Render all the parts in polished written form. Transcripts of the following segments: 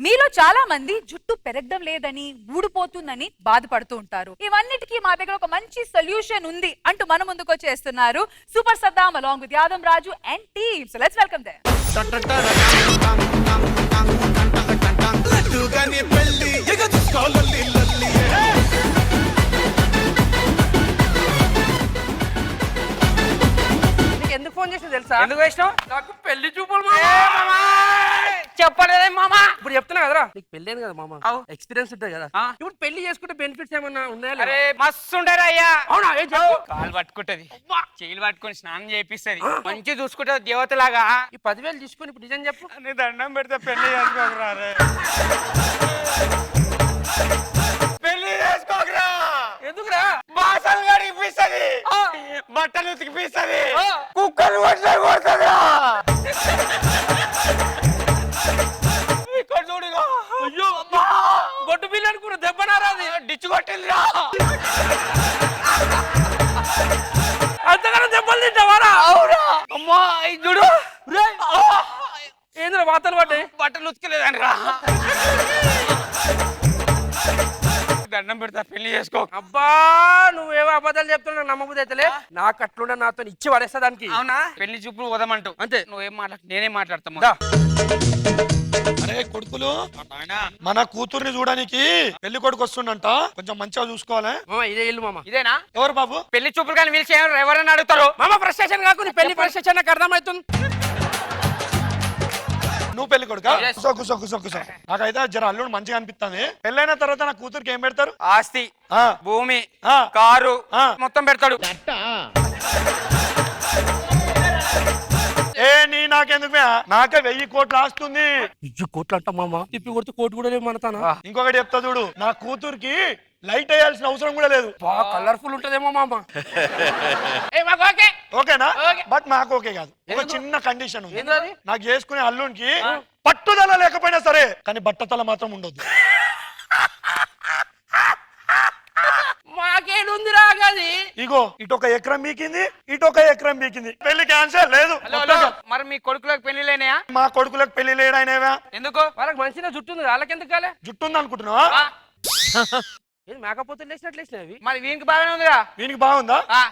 మీలో చాలా మంది జుట్టు పెరగడం లేదని ఊడిపోతుందని బాధపడుతూ ఉంటారు. ఇవన్నిటికీ మా దగ్గర ఒక మంచి సొల్యూషన్ ఉంది అంటూ మన ముందుకు వచ్చేస్తున్నారు super Saddam along with Yadav Raju and team. So let's welcome them. ఎందుకు ఫోన్ చేసి తెలుసా? ఎందుకు వేసినావు? నాకు పెళ్లి చూపులు చెప్పలేదే మామా. ఇప్పుడు చెప్తున్నా కదరా, నీకు పెళ్లి అయింది కదా మామ, ఎక్స్పీరియన్స్ ఉంటుంది కదా. ఇప్పుడు పెళ్లి చేసుకుంటే బెనిఫిట్స్ ఏమన్నా ఉన్నాయా? అరే మస్తు ఉండరా అయ్యా. అవునా? ఏం చెప్పు. కాలు పట్టుకుంటది, చేయిలు పట్టుకొని స్నానం చేపిస్తుంది, మంచి చూసుకుంటది దేవతలాగా. ఈ 10,000 తీసుకొని ఇప్పుడు నిజం చెప్పు. నీ దండం పెడితే పెళ్లి చేసుకోకరా. పెళ్లి చేసుకోకరా. ఎందుకురా? బాసలు కడిగిపిస్తుంది, బట్టలు ఉతికిపిస్తుంది, కుక్కలు కొడుతుంది. ఇక్కడ చూడుగా. అయ్యో గొడ్డు బిల్లు అనుకున్న దెబ్బనారా, అది డిచ్చు కొట్టిందిరా. అంతగానో దెబ్బలు తింటావారా? అవునా? అమ్మా ఇది చూడు. ఏంద్రా వాతలు పడ్డాయి? బట్టలు ఉతకలేదని రా. దండం పెడతా పెళ్లి చేసుకో. అబ్బా నువ్వేవో అబద్ధాలు చెప్తున్నా, నమ్మబుద్ధి అయితేలే. నాకు అట్లుండే నాతో ఇచ్చి పడేస్తా దానికి. అవునా? పెళ్లి చూపులు వదమంటూ అంతే. నువ్వేం మాట్లాడు, నేనే మాట్లాడతాము. అరే కొడుకులు, మన కూతుర్ని చూడడానికి పెళ్లి కొడుకు వస్తుండంట, కొంచెం మంచిగా చూసుకోవాలి. మామ ఇదే ఇల్లు మామ. ఇదేనా? ఎవరు బాబు? పెళ్లి చూపులు కానీ పిలిచి ఎవరైనా అడుగుతారు. మామ ఫ్రస్ట్రేషన్ కాకు, నీ పెళ్లి ఫ్రస్ట్రేషన్ నాకు అర్థమవుతుంది. నువ్వు పెళ్లి కొడుకా? Yes. కూసో. నాకైతే జర అల్లుడు మంచిగా అనిపిస్తుంది. పెళ్ళైన తర్వాత నా కూతురికి ఏం పెడతారు? ఆస్తి, ఆ, భూమి, ఆ, కారు ఆ. మొత్తం పెడతాడు. నాకెందుకు నాకే 1000 కోట్లు ఆస్తుంది. 1000 కోట్లు అంట మామ, తిప్పి కొడితే కోటి కూడా లేవు మనతానా. ఇంకొకటి చెప్తా చూడు, నా కూతురికి లైట్ వేయాల్సిన అవసరం కూడా లేదు. బాగా కలర్ఫుల్ ఉంటదేమో మామ. ఓకేనా? ఓకే. బట్ నాకు ఓకే కాదు, ఒక చిన్న కండిషన్ ఉంది. ఏంటది? నాకు చేసుకునే అల్లునికి పట్టుదల లేకపోయినా సరే, కానీ బట్టతల మాత్రం ఉండొద్దు. మాకేడుంది రాగది. ఇగో ఇటొక ఎకరం బీకింది, ఇటొక ఎకరం బీకింది. పెళ్లి క్యాన్సల్ లేదు. మరి మీ కొడుకులకు పెళ్లి లేనాయా? మా కొడుకులకు పెళ్లి లేడైనవా? ఎందుకు? వాళ్ళకి మంచిగా జుట్టు ఉంది, వాళ్ళకి ఎందుకు కాలే? జుట్టు ఉంది అనుకుంటున్నావా? ఆ, ఏది మేకపోతే లేచినట్లు లేచినవి. మరి వీనికి బాగానే ఉందిరా. వీనికి బాగుందా? ఆ,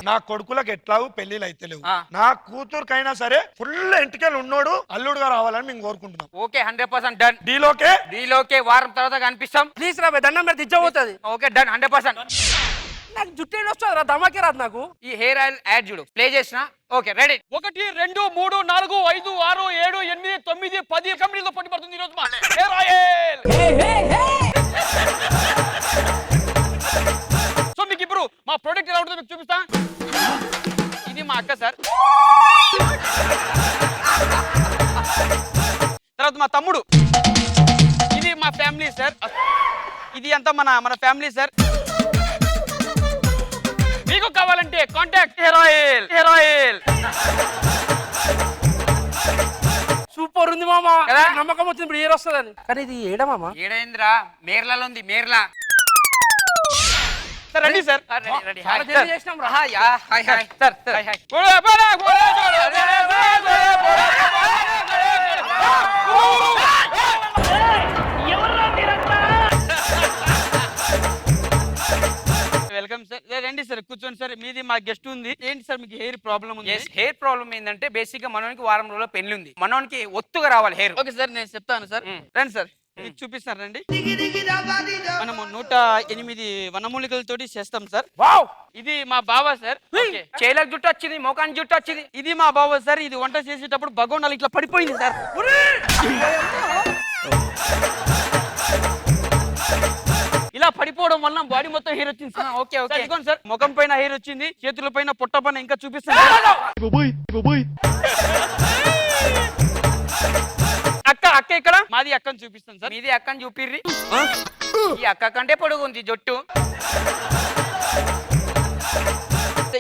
నా కొడుకులకు ఎట్లాగూ పెళ్లిలు అయితే లేవు. ఆ. నా కూతురుకైనా సరే ఫుల్ ఎంటికలు ఉన్నోడు అల్లుడుగా రావాలని మేము కోరుకుంటున్నాం. Okay 100% done. డీలోకే డీలోకే వారం తర్వాత కనిపిస్తాం. ప్లీజ్ రా దండం మీద దిచ్చబోతుంది. Okay done 100%. నాకు జుట్టు ఏడు వస్తుంది రా, దమాకే రాదు నాకు. ఈ హెయిర్ ఆయిల్ యాడ్ చూడు, ప్లే చేసిన. Okay ready. 1 2 3 4 5 6 7 8 9 10 కంపెనీలో పోటీ పడుతుంది ఈరోజు మా హెయిర్ ఆయిల్. సో మీకు ఇప్పుడు మా ప్రోడక్ట్ ఎలా ఉంటుందో మీకు చూపిస్తా. ఇది మా అక్క సార్, తర్వాత మా తమ్ముడు, ఇది మా ఫ్యామిలీ సార్, ఇది అంతా మన ఫ్యామిలీ సార్. మీకు కావాలంటే కాంటాక్ట్ హెయిర్ ఆయిల్. సూపర్ ఉంది మామ, కదా? నమ్మకం వచ్చింది ఇప్పుడు ఏరు వస్తుందని. కానీ ఇది ఏడా మామ? ఏడైందిరా, మేర్లలో ఉంది. మేర్లా సార్ రండి సార్. రెడీ. చాలా జల్దీ చేసినాం రా. Hi sir. Hi hi. Welcome sir. రండి సార్, కూర్చోండి సార్. మీది మా గెస్ట్ ఉంది. ఏంటి సార్ మీకు హెయిర్ ప్రాబ్లం ఉంది? హెయిర్ ప్రాబ్లం ఏంటంటే బేసిక్ గా మనోనికి వారం రోజుల్లో పెళ్లి ఉంది. మనోనికి ఒత్తుగా రావాలి హెయిర్. ఓకే సార్, నేను చెప్తాను సార్. రండి సార్, మీకు చూపిస్తాను రండి. మనము 108 వనమూలికలతోటి చేస్తాం సార్. వావ్, ఇది మా బావ సార్. ఓకే. చేలకు జుట్టు వచ్చింది, మోకానికి జుట్టు వచ్చింది. ఇది మా బావ సార్. ఇది వంట చేసేటప్పుడు భగోనాలు ఇట్లా పడిపోయింది సార్. ఇలా పడిపోవడం వల్ల బాడీ మొత్తం హెయిర్ వచ్చింది సార్. Okay okay. సార్, ఇదిగోండి సార్, ముఖం పైన హెయిర్ వచ్చింది, చేతుల పైన పొట్ట పైన ఇంకా చూపిస్తాను. అక్క ఇక్కడ మాది అక్కని చూపిస్తాను సార్. మీది అక్కని చూపిర్రి. ఈ అక్క కంటే పొడుగు ఉంది జుట్టు.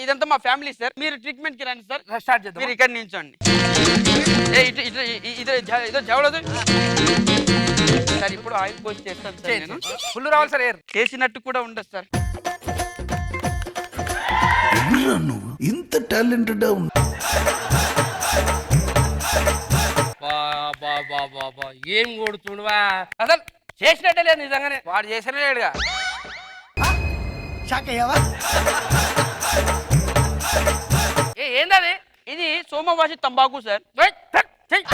ఇదంతా మా ఫ్యామిలీ సార్. మీరు ట్రీట్మెంట్ కి రండి సార్. స్టార్ట్ చేద్దాం. మీరు ఇక్కడ నించోండి. ఇదో జవడదు సార్. ఇప్పుడు ఆయిల్ పోసి చేస్తాను సార్. నేను ఫుల్ రావాలి సార్ హెయిర్. చేసినట్టు కూడా ఉండదు సార్. నువ్వు ఇంత టాలెంటెడ్ బాబా ఏం కొడుతుండవా అసలు చేసినట్టే లేదు నిజంగానే వాడు చేసనే లేడుగా. ఏందది ఇది సోమవాసి తంబాకు సార్. ఏయ్, థక్, చెయ్.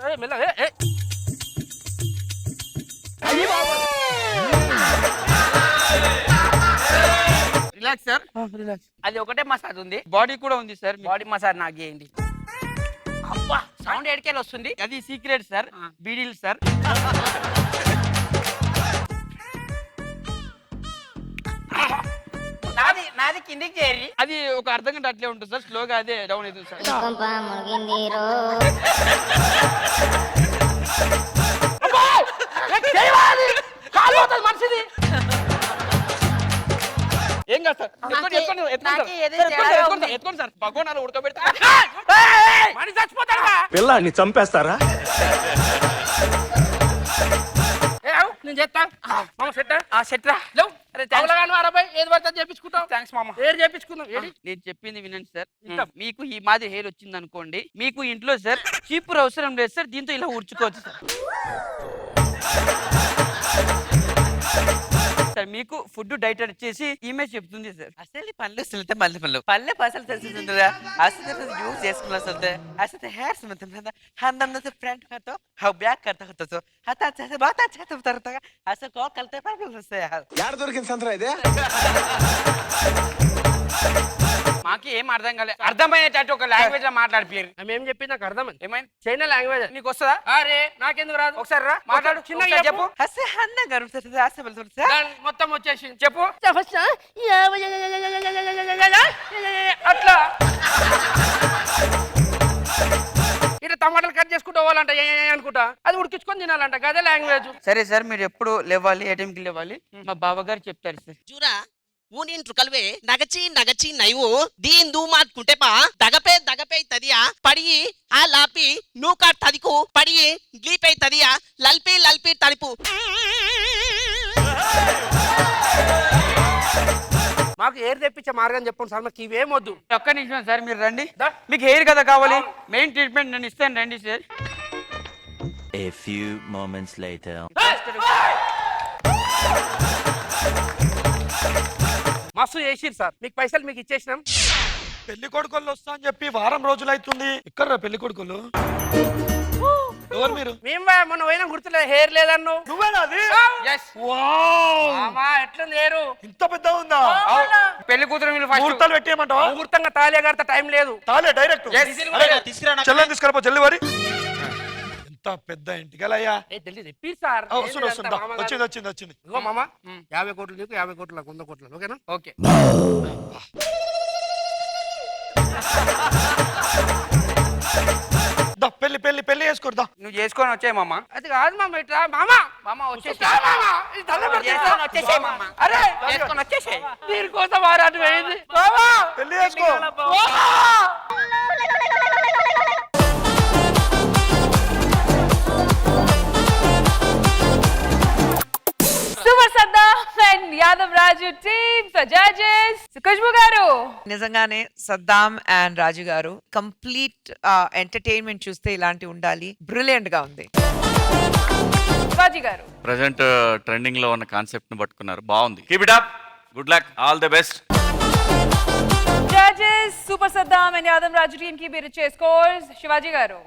ఏయ్, మెల్ల, ఏయ్, ఏయ్. Relax sir. అది ఒకటే మసాజ్ ఉంది, బాడీ కూడా ఉంది సార్. బాడీ మసాజ్ నాకు చేయండి. అబ్బా సౌండ్ ఎడికెళ్ళి వస్తుంది. అది సీక్రెట్ సార్. బీడీలు సార్. నాది కిందికి చేరి. అది ఒక అర్ధ గంట అట్లే ఉంటుంది సార్. స్లోగా అదే డౌన్ అవుతుంది సార్. మనిషిది ఏం కాదు సార్. నాకే ఏదో తేడా ఉంది. ఎత్తుకోండి సార్. భగవానాలు ఉడకబెడతా. మనిషి చచ్చిపోతాడా పిల్లాన్ని చంపేస్తారా? నేను చేస్తా మామ సెట్ సెట్రా. లేవు అరే తగలగాను అరవై ఏది పడితే చేపించుకుంటాం. థ్యాంక్స్ మామ. ఏది చేపించుకుందాం ఏది నేను చెప్పింది వినండి సార్. మీకు ఈ మాదిరి హెయిర్ వచ్చింది అనుకోండి, మీకు ఇంట్లో సార్ చీపురు అవసరం లేదు సార్. దీంతో ఇలా ఉడ్చుకోవచ్చు సార్. సార్ మీకు ఫుడ్ డైట్ వచ్చేసి ఇమేజ్ చెప్తుంది సార్. అసలు పళ్ళు సులితే మళ్ళీ పళ్ళు పసలు తెలుస్తుందిరా. అసలు యూజ్ చేసుకున్నా సులితే అసలు హెయిర్ సులితే हम से फ्रेंड का तो हाउ बैक करता होता तो हाथ अच्छा से बहुत अच्छा से उतरता है ऐसा कॉल करते पर भी उससे यार యాడ దొరికింది సంతరా ఇదే? మాకి ఏం అర్థం కాలేదు. అర్థమయ్యేటట్టు ఒక లాంగ్వేజ్ లో మాట్లాడిపోయారు. ఆమె ఏం చెప్పింది నాకు అర్థమైంది. ఏమైంది? చైనా లాంగ్వేజ్ నీకు వస్తుందా? అరే నాకెందుకు రాదు ఒకసారి రా మాట్లాడు. చిన్నగా ఒకసారి చెప్పు. చెప్పు. ऐसे हन्ना गरम से ऐसे बोल से దాని మొత్తం వచ్చేసి చెప్పు. అట్లా ఇట్లా టమాటాలు కట్ చేసుకుంటూ పోవాలంట అనుకుంటా, అది ఉడికించుకొని తినాలంట. గదే లాంగ్వేజ్. సరే సార్, మీరు ఎప్పుడు లేవాలి, ఏ టైంకి లేవాలి మా బావగారు చెప్తారు సార్. చూరా ఊనింట్రు కల్వే నగచి నైవు దీన్ దూ మాట్కుంటే పా దగపే తదియా పడి ఆ లాపి నూకా తదికు పడి గ్లీపై తదియా లల్పి తడిపు. మాకు ఏర్ తెప్పించే మార్గం చెప్పండి సార్, మాకు ఇవేం వద్దు. ఒక్క నిమిషం సార్, మీరు రండి. దా. మీకు హెయిర్ కదా కావాలి, మెయిన్ ట్రీట్మెంట్ నేను ఇస్తాను, రండి sir. A few moments later. మస్తు చేసిరు సార్, మీకు పైసలు మీకు ఇచ్చేసినాం. పెళ్లి కొడుకులు వస్తా అని చెప్పి వారం రోజులు అవుతుంది. ఇక్కడ పెళ్లి కొడుకులు ఎవరు మీరు? మేము మొన్న పోయినా గుర్తులేదు, హెయిర్ లేదన్ను. నువ్వేనా అది? Yes. వావ్! మామా ఎట్లుంది హెయిర్? ఇంత పెద్ద ఉందా? పెళ్లి కూతురు మీరు ఫస్ట్ ముహూర్తాలు పెట్టేయమంటావా? ముహూర్తంగా తాళే కడతా టైం లేదు. తాలే డైరెక్ట్ చెల్లని తీసుకురాపో జల్లి వారి. ఎంత పెద్ద ఇంటికలయ్యా. తెప్పి సార్ వచ్చింది ఇగో మామ 50 కోట్లు నీకు, 50 కోట్లు నాకు, 100 కోట్లు ఓకేనా? ఓకే. పెళ్లి చేసుకోరుదా? నువ్వు చేసుకొని వచ్చాయి మామ. అది కాదు మామ, ఇట్లా మామ మామ వచ్చేసి చేసుకొని వచ్చేసాయి మామ. అరే చేసుకొని వచ్చేసాయి. దీనికోసం వారాన్ని పోయింది మామా. పెళ్లి చేసుకో. Super Saddam and Yadav Raju team judges Khushbu గారు. నిజంగానే సద్దాం అండ్ రాజు గారు కంప్లీట్ ఎంటర్టైన్మెంట్ చూస్తే ఇలాంటి ఉండాలి. బ్రిలియంట్ గా ఉంది. శివాజీ గారు. ప్రజెంట్ ట్రెండింగ్ లో ఉన్న కాన్సెప్ట్ ని పట్టుకున్నారు, బాగుంది. Keep it up, good luck, all the best. Judges super Saddam and Yadav Raju team కి మీరు ఇచ్చే స్కోర్స్. శివాజీ గారు.